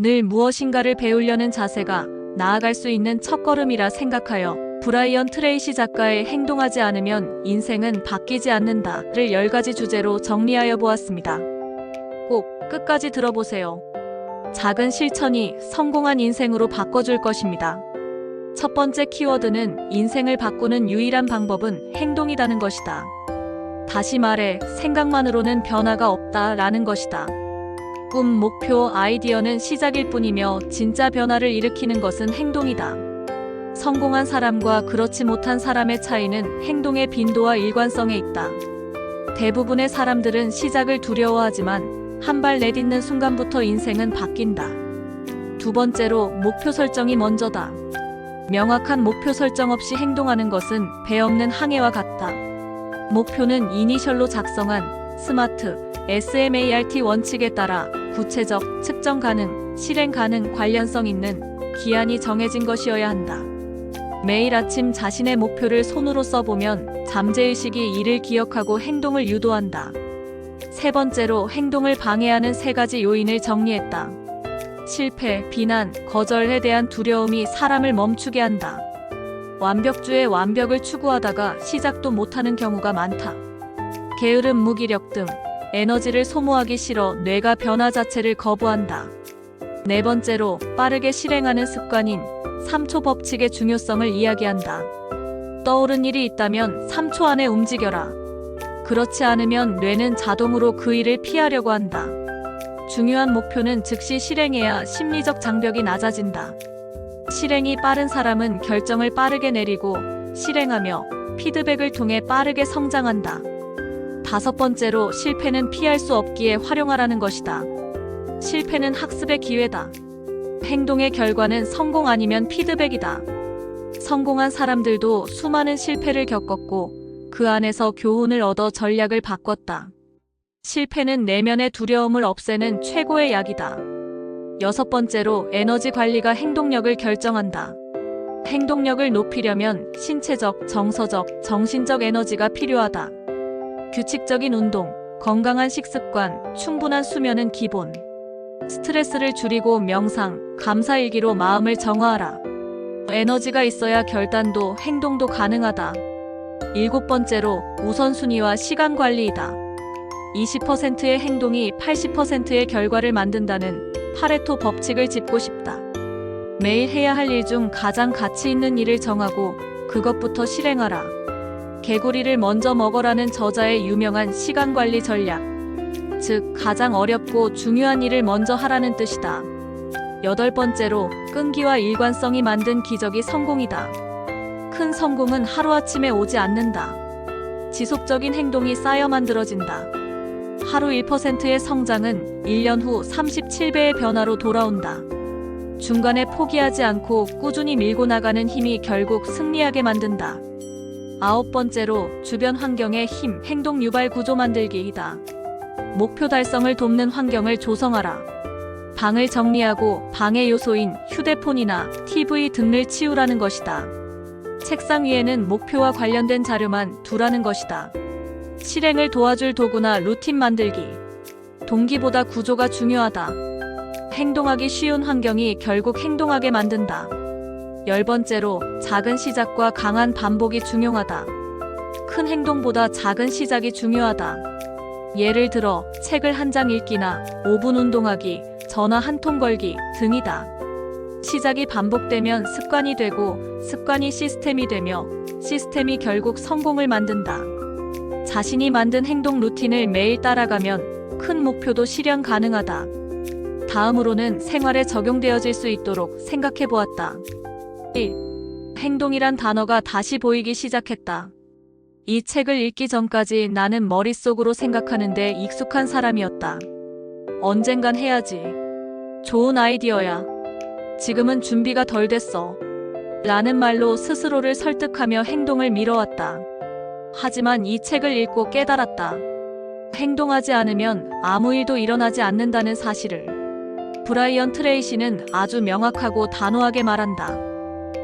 늘 무엇인가를 배우려는 자세가 나아갈 수 있는 첫걸음이라 생각하여 브라이언 트레이시 작가의 행동하지 않으면 인생은 바뀌지 않는다를 10가지 주제로 정리하여 보았습니다. 꼭 끝까지 들어보세요. 작은 실천이 성공한 인생으로 바꿔줄 것입니다. 첫 번째 키워드는 인생을 바꾸는 유일한 방법은 행동이라는 것이다. 다시 말해 생각만으로는 변화가 없다라는 것이다. 꿈, 목표, 아이디어는 시작일 뿐이며 진짜 변화를 일으키는 것은 행동이다. 성공한 사람과 그렇지 못한 사람의 차이는 행동의 빈도와 일관성에 있다. 대부분의 사람들은 시작을 두려워하지만 한 발 내딛는 순간부터 인생은 바뀐다. 두 번째로 목표 설정이 먼저다. 명확한 목표 설정 없이 행동하는 것은 배 없는 항해와 같다. 목표는 이니셜로 작성한 스마트, SMART 원칙에 따라 구체적, 측정 가능, 실행 가능, 관련성 있는 기한이 정해진 것이어야 한다. 매일 아침 자신의 목표를 손으로 써보면 잠재의식이 이를 기억하고 행동을 유도한다. 세 번째로 행동을 방해하는 3가지 요인을 정리했다. 실패, 비난, 거절에 대한 두려움이 사람을 멈추게 한다. 완벽주의 완벽을 추구하다가 시작도 못하는 경우가 많다. 게으름, 무기력 등 에너지를 소모하기 싫어 뇌가 변화 자체를 거부한다. 네 번째로 빠르게 실행하는 습관인 3초 법칙의 중요성을 이야기한다. 떠오른 일이 있다면 3초 안에 움직여라. 그렇지 않으면 뇌는 자동으로 그 일을 피하려고 한다. 중요한 목표는 즉시 실행해야 심리적 장벽이 낮아진다. 실행이 빠른 사람은 결정을 빠르게 내리고 실행하며 피드백을 통해 빠르게 성장한다. 다섯 번째로 실패는 피할 수 없기에 활용하라는 것이다. 실패는 학습의 기회다. 행동의 결과는 성공 아니면 피드백이다. 성공한 사람들도 수많은 실패를 겪었고 그 안에서 교훈을 얻어 전략을 바꿨다. 실패는 내면의 두려움을 없애는 최고의 약이다. 여섯 번째로 에너지 관리가 행동력을 결정한다. 행동력을 높이려면 신체적, 정서적, 정신적 에너지가 필요하다. 규칙적인 운동, 건강한 식습관, 충분한 수면은 기본. 스트레스를 줄이고 명상, 감사일기로 마음을 정화하라. 에너지가 있어야 결단도 행동도 가능하다. 일곱 번째로 우선순위와 시간 관리이다. 20%의 행동이 80%의 결과를 만든다는 파레토 법칙을 짚고 싶다. 매일 해야 할 일 중 가장 가치 있는 일을 정하고 그것부터 실행하라. 개구리를 먼저 먹어라는 저자의 유명한 시간 관리 전략. 즉, 가장 어렵고 중요한 일을 먼저 하라는 뜻이다. 여덟 번째로 끈기와 일관성이 만든 기적이 성공이다. 큰 성공은 하루아침에 오지 않는다. 지속적인 행동이 쌓여 만들어진다. 하루 1%의 성장은 1년 후 37배의 변화로 돌아온다. 중간에 포기하지 않고 꾸준히 밀고 나가는 힘이 결국 승리하게 만든다. 아홉 번째로 주변 환경의 힘, 행동 유발 구조 만들기이다. 목표 달성을 돕는 환경을 조성하라. 방을 정리하고 방해 요소인 휴대폰이나 TV 등을 치우라는 것이다. 책상 위에는 목표와 관련된 자료만 두라는 것이다. 실행을 도와줄 도구나 루틴 만들기. 동기보다 구조가 중요하다. 행동하기 쉬운 환경이 결국 행동하게 만든다. 열 번째로 작은 시작과 강한 반복이 중요하다. 큰 행동보다 작은 시작이 중요하다. 예를 들어 책을 한 장 읽기나 5분 운동하기, 전화 한 통 걸기 등이다. 시작이 반복되면 습관이 되고 습관이 시스템이 되며 시스템이 결국 성공을 만든다. 자신이 만든 행동 루틴을 매일 따라가면 큰 목표도 실현 가능하다. 다음으로는 생활에 적용되어질 수 있도록 생각해 보았다. 1. 행동이란 단어가 다시 보이기 시작했다. 이 책을 읽기 전까지 나는 머릿속으로 생각하는데 익숙한 사람이었다. 언젠간 해야지. 좋은 아이디어야. 지금은 준비가 덜 됐어. 라는 말로 스스로를 설득하며 행동을 미뤄왔다. 하지만 이 책을 읽고 깨달았다. 행동하지 않으면 아무 일도 일어나지 않는다는 사실을. 브라이언 트레이시는 아주 명확하고 단호하게 말한다.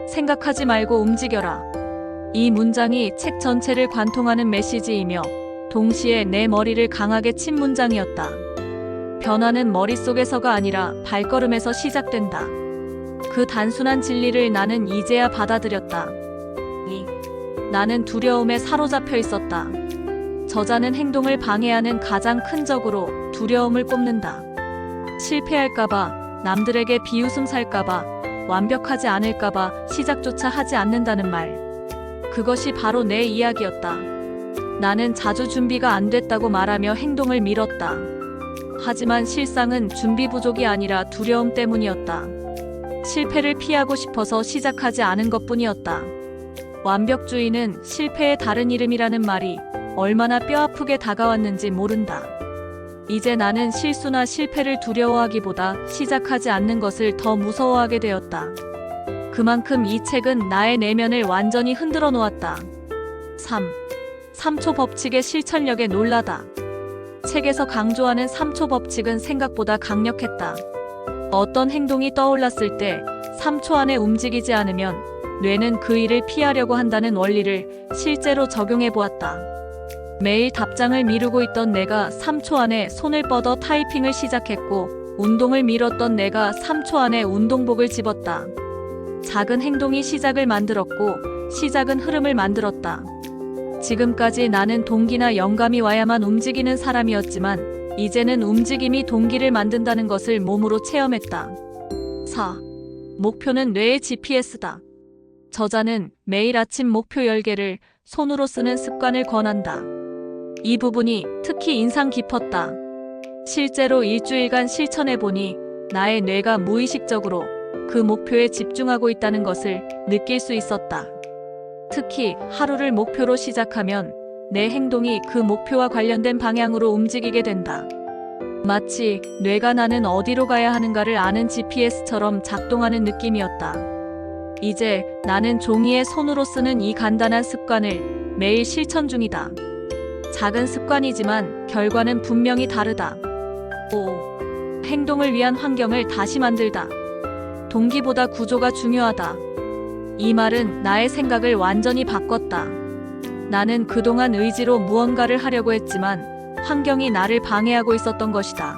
생각하지 말고 움직여라. 이 문장이 책 전체를 관통하는 메시지이며 동시에 내 머리를 강하게 친 문장이었다. 변화는 머릿속에서가 아니라 발걸음에서 시작된다. 그 단순한 진리를 나는 이제야 받아들였다. 나는 두려움에 사로잡혀 있었다. 저자는 행동을 방해하는 가장 큰 적으로 두려움을 꼽는다. 실패할까봐, 남들에게 비웃음 살까봐, 완벽하지 않을까봐 시작조차 하지 않는다는 말. 그것이 바로 내 이야기였다. 나는 자주 준비가 안 됐다고 말하며 행동을 미뤘다. 하지만 실상은 준비 부족이 아니라 두려움 때문이었다. 실패를 피하고 싶어서 시작하지 않은 것뿐이었다. 완벽주의는 실패의 다른 이름이라는 말이 얼마나 뼈아프게 다가왔는지 모른다. 이제 나는 실수나 실패를 두려워하기보다 시작하지 않는 것을 더 무서워하게 되었다. 그만큼 이 책은 나의 내면을 완전히 흔들어 놓았다. 3초 법칙의 실천력에 놀라다. 책에서 강조하는 3초 법칙은 생각보다 강력했다. 어떤 행동이 떠올랐을 때 3초 안에 움직이지 않으면 뇌는 그 일을 피하려고 한다는 원리를 실제로 적용해 보았다. 매일 답장을 미루고 있던 내가 3초 안에 손을 뻗어 타이핑을 시작했고, 운동을 미뤘던 내가 3초 안에 운동복을 집었다. 작은 행동이 시작을 만들었고, 시작은 흐름을 만들었다. 지금까지 나는 동기나 영감이 와야만 움직이는 사람이었지만, 이제는 움직임이 동기를 만든다는 것을 몸으로 체험했다. 4. 목표는 뇌의 GPS다. 저자는 매일 아침 목표 10개를 손으로 쓰는 습관을 권한다. 이 부분이 특히 인상 깊었다. 실제로 일주일간 실천해보니 나의 뇌가 무의식적으로 그 목표에 집중하고 있다는 것을 느낄 수 있었다. 특히 하루를 목표로 시작하면 내 행동이 그 목표와 관련된 방향으로 움직이게 된다. 마치 뇌가 나는 어디로 가야 하는가를 아는 GPS처럼 작동하는 느낌이었다. 이제 나는 종이에 손으로 쓰는 이 간단한 습관을 매일 실천 중이다. 작은 습관이지만 결과는 분명히 다르다. 5. 행동을 위한 환경을 다시 만들다. 동기보다 구조가 중요하다. 이 말은 나의 생각을 완전히 바꿨다. 나는 그동안 의지로 무언가를 하려고 했지만 환경이 나를 방해하고 있었던 것이다.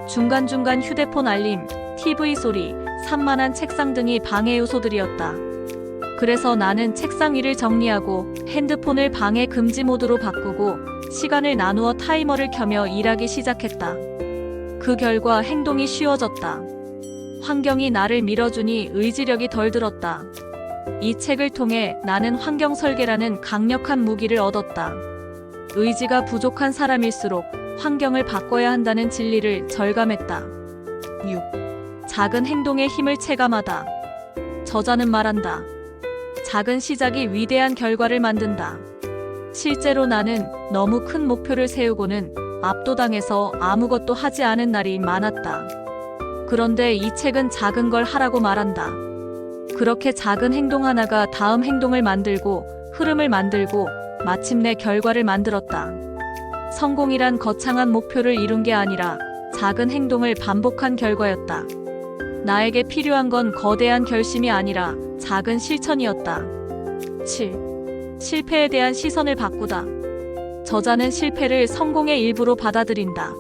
중간중간 휴대폰 알림, TV 소리, 산만한 책상 등이 방해 요소들이었다. 그래서 나는 책상 위를 정리하고 핸드폰을 방해 금지 모드로 바꾸고 시간을 나누어 타이머를 켜며 일하기 시작했다. 그 결과 행동이 쉬워졌다. 환경이 나를 밀어주니 의지력이 덜 들었다. 이 책을 통해 나는 환경 설계라는 강력한 무기를 얻었다. 의지가 부족한 사람일수록 환경을 바꿔야 한다는 진리를 절감했다. 6. 작은 행동의 힘을 체감하다. 저자는 말한다. 작은 시작이 위대한 결과를 만든다. 실제로 나는 너무 큰 목표를 세우고는 압도당해서 아무것도 하지 않은 날이 많았다. 그런데 이 책은 작은 걸 하라고 말한다. 그렇게 작은 행동 하나가 다음 행동을 만들고 흐름을 만들고 마침내 결과를 만들었다. 성공이란 거창한 목표를 이룬 게 아니라 작은 행동을 반복한 결과였다. 나에게 필요한 건 거대한 결심이 아니라 작은 실천이었다. 7. 실패에 대한 시선을 바꾸다. 저자는 실패를 성공의 일부로 받아들인다.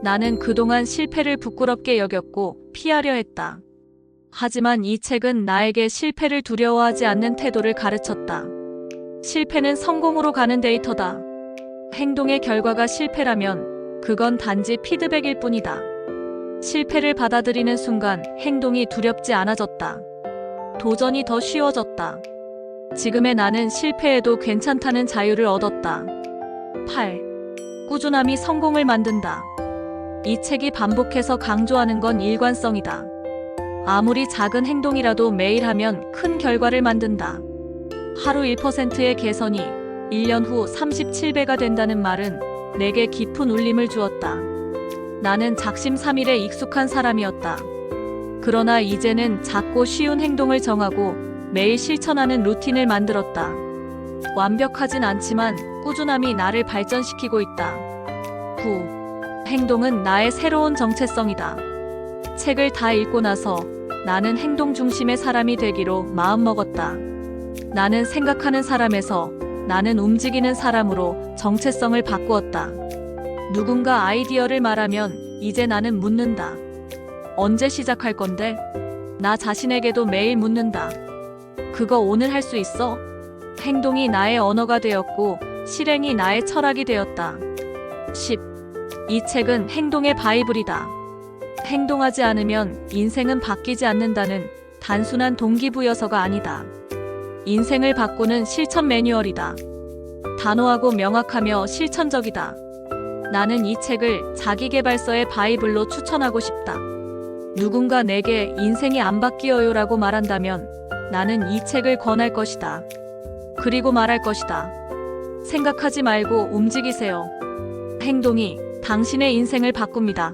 나는 그동안 실패를 부끄럽게 여겼고 피하려 했다. 하지만 이 책은 나에게 실패를 두려워하지 않는 태도를 가르쳤다. 실패는 성공으로 가는 데이터다. 행동의 결과가 실패라면 그건 단지 피드백일 뿐이다. 실패를 받아들이는 순간 행동이 두렵지 않아졌다. 도전이 더 쉬워졌다. 지금의 나는 실패해도 괜찮다는 자유를 얻었다. 8. 꾸준함이 성공을 만든다. 이 책이 반복해서 강조하는 건 일관성이다. 아무리 작은 행동이라도 매일 하면 큰 결과를 만든다. 하루 1%의 개선이 1년 후 37배가 된다는 말은 내게 깊은 울림을 주었다. 나는 작심삼일에 익숙한 사람이었다. 그러나 이제는 작고 쉬운 행동을 정하고 매일 실천하는 루틴을 만들었다. 완벽하진 않지만 꾸준함이 나를 발전시키고 있다. 9. 행동은 나의 새로운 정체성이다. 책을 다 읽고 나서 나는 행동 중심의 사람이 되기로 마음먹었다. 나는 생각하는 사람에서 나는 움직이는 사람으로 정체성을 바꾸었다. 누군가 아이디어를 말하면 이제 나는 묻는다. 언제 시작할 건데? 나 자신에게도 매일 묻는다. 그거 오늘 할 수 있어? 행동이 나의 언어가 되었고 실행이 나의 철학이 되었다. 10. 이 책은 행동의 바이블이다. 행동하지 않으면 인생은 바뀌지 않는다는 단순한 동기부여서가 아니다. 인생을 바꾸는 실천 매뉴얼이다. 단호하고 명확하며 실천적이다. 나는 이 책을 자기계발서의 바이블로 추천하고 싶다. 누군가 내게 인생이 안 바뀌어요라고 말한다면 나는 이 책을 권할 것이다. 그리고 말할 것이다. 생각하지 말고 움직이세요. 행동이 당신의 인생을 바꿉니다.